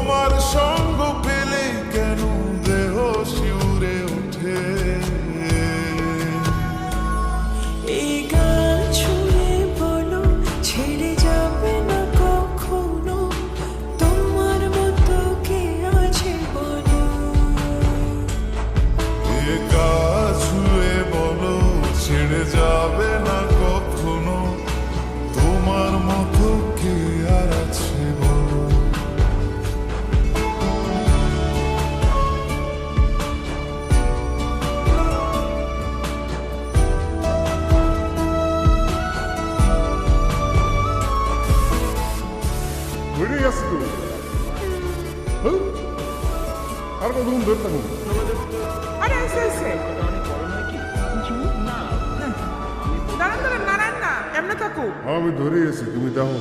তোমার সঙ্গ পেলে কেন দেহ শিউরে ওঠে। এই গান ছুঁয়ে বলো ছেড়ে যাবে না কখনো, তোমার মতো কে আছে বলো। এ গান ছুঁয়ে বলো ছেড়ে যাবে না কখনো, তোমার মতো কে আর আছে বলো। বেরিয়ে যাচ্ছি তো আর কতক্ষণ ধরে থাকুন? আরে এসে এসে দাঁড়ান দাঁড়ান নারায়ণ না এমনি থাকো। আমি ধরে এসি, তুমি দেখো।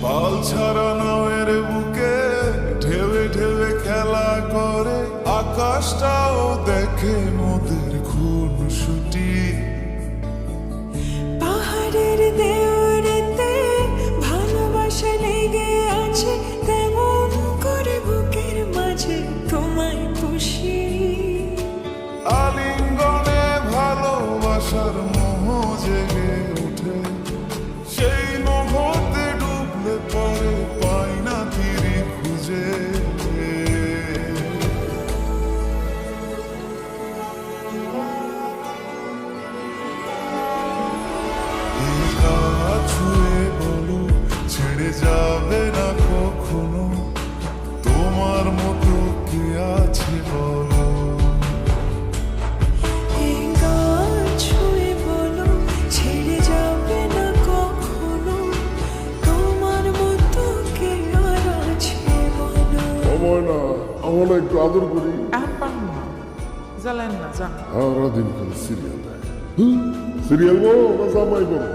পাল ছাড়া নামের বুকে ঢেবে ঢেবে খেলা করে, আকাশটাও দেখে নদীর খুনসুটি। পাহাড়ের দেওরেতে ভালোবাসা লেগে আছে, তেমন করে বুকের মাঝে তোমায় পুষি। আলিঙ্গনে ভালোবাসার মোহ জেগে ওঠে, সেই মোহতে ডুবলে পরে পাই না তীরে খুঁজে। এই গা ছুঁয়ে বলো ছেড়ে যাবে না কখনো, তোমার মতো কে আছে বলো। এই গান ছুঁয়ে বলো ছেড়ে যাবে না কখনো, তোমার মতো কে আর আছে বলো। সময় না, আমরা একটু আদর করি। এখন পান না জ্বালেন না যান। সারা দিন খালি সিরিয়াল দেয়। সিরিয়াল বলো না জামাই বলো?